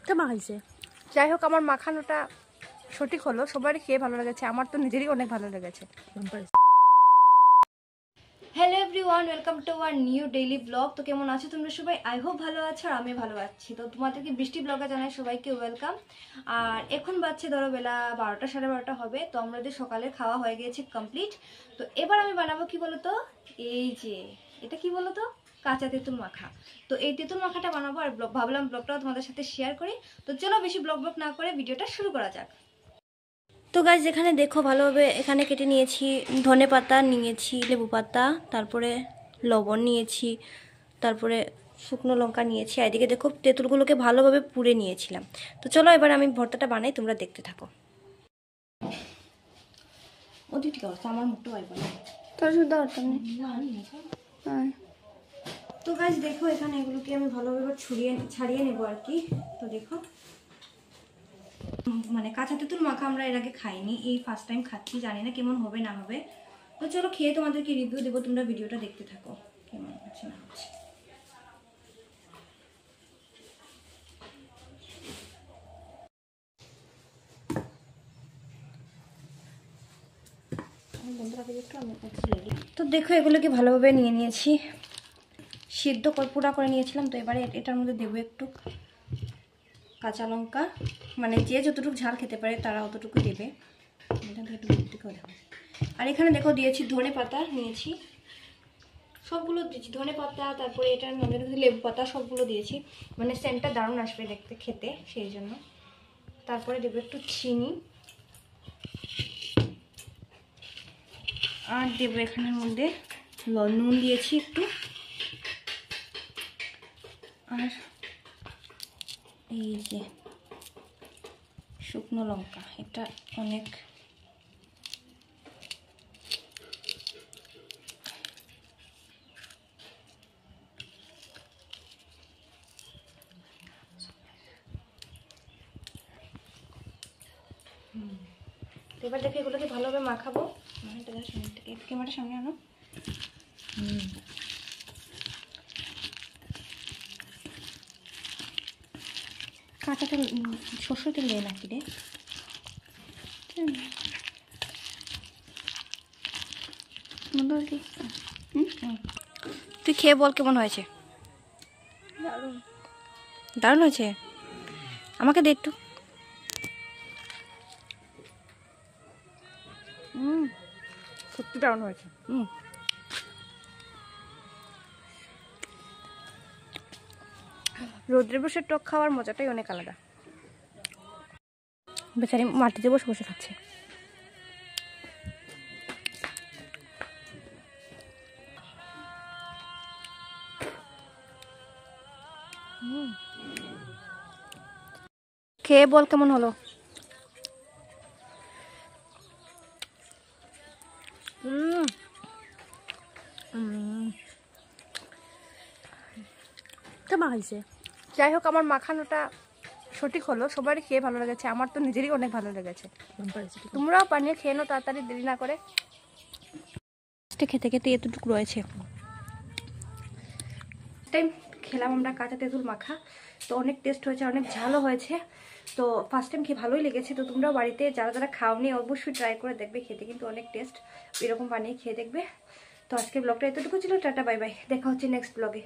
কেমন হয়েছে? যাই হোক, আমার মাখানোটা সঠিক হলো, সবারই খেয়ে ভালো লেগেছে, আমার তো নিজেরই অনেক ভালো লেগেছে। Hello everyone, welcome to our new daily blog. তো কেমন আছো তোমরা সবাই? আই হোপ ভালো আছো আর আমি ভালো আছি। তো তোমাদেরকে বৃষ্টি ব্লগে জানাই সবাইকে ওয়েলকাম। আর এখন বাজছে ধরো বেলা 12টা 12:30 হবে। তো আমাদের সকালে খাওয়া হয়ে গিয়েছে কমপ্লিট। তো এবার আমি বানাবো কি বলতো, এই যে এটা কি বলতো, কাঁচা তেঁতুল মাখা। তো এই তেঁতুল মাখাটা বানাবো আর ভাবলাম ব্লগটাও তোমাদের সাথে শেয়ার করি। তো চলো বেশি ব্লগ না করে ভিডিওটা শুরু করা যাক। তো গাইজ এখানে দেখো ভালোভাবে, এখানে কেটে নিয়েছি ধনে পাতা, নিয়েছি লেবু পাতা, তারপরে লবণ নিয়েছি, তারপরে শুকনো লঙ্কা নিয়েছি। আর এদিকে দেখো তেঁতুলগুলোকে ভালোভাবে পুড়ে নিয়েছিলাম। তো চলো এবার আমি ভর্তাটা বানাই, তোমরা দেখতে থাকো। ওদিক ঠিক অবস্থা, আমার মুখটা বাইব না তোর শুধু দরকার নেই। তো গাইজ দেখো এখানে এগুলোকে আমি ভালোভাবে ছাড়িয়ে নেবো আর কি। তো দেখো মানে কাঁচা তেঁতুল মাখা আমরা এর আগে খাইনি, এই ফার্স্ট টাইম খাচ্ছি, জানি না কেমন হবে না হবে। তো চলো খেয়ে তোমাদেরকে রিভিউ দেবো, তোমরা ভিডিওটা দেখতে থাকো কেমন হচ্ছে না হচ্ছে। তো দেখো এগুলোকে ভালোভাবে নিয়ে নিয়েছি, সিদ্ধ পুরা করে নিয়েছিলাম। তো এবারে এটার মধ্যে দেবো একটু কাঁচা লঙ্কা, মানে যে যতটুকু ঝাল খেতে পারে তারা অতটুকু দেবে। আর এখানে দেখো দিয়েছি ধনে পাতা, নিয়েছি সবগুলো দিয়েছি, ধনে পাতা, তারপরে এটার মধ্যে লেবু পাতা, সবগুলো দিয়েছি, মানে সেন্টটা দারুণ আসবে দেখতে খেতে, সেই জন্য। তারপরে দেবো একটু চিনি, আর দেবো এখানের মধ্যে নুন দিয়েছি একটু, আর এই যে শুকনো লঙ্কা, এটা অনেক এবার দেখো এগুলোকে ভালোভাবে মাখাবো। ক্যামেরার সামনে আনো। কাঁচা তেল, সরষের তেল দেয় নাকি রে? তুই খেয়ে বল কেমন হয়েছে। দারুণ দারুণ হয়েছে, আমাকে দে একটু। সত্যি দারুণ হয়েছে। রোদ্রে বসে টক খাওয়ার মজাটাই অনেক আলাদা। বেচারি মাটিতে বসে বসে খাচ্ছে। খেয়ে বল কেমন হলো। কেমন হয়েছে? যাই হোক, আমার মাখানোটা সঠিক হলো, সবারই খেয়ে ভালো লেগেছে, আমার তো নিজেরই অনেক ভালো লেগেছে। তোমরাও বানিয়ে খেয়ে নাও তাড়াতাড়ি, দেরি না করে। খেতে খেতে এতটুকু রয়েছে। টাইম খেলাম আমরা কাঁচা তেঁতুল মাখা, তো অনেক টেস্ট হয়েছে, অনেক ঝালও হয়েছে। তো ফার্স্ট টাইম খেয়ে ভালোই লেগেছে। তো তোমরাও বাড়িতে যারা যারা খাওনি অবশ্যই ট্রাই করে দেখবে, খেতে কিন্তু অনেক টেস্ট, এরকম বানিয়ে খেয়ে দেখবে। তো আজকে ব্লগটা এতটুকু ছিল, টাটা বাই বাই, দেখা হচ্ছে নেক্সট ব্লগে।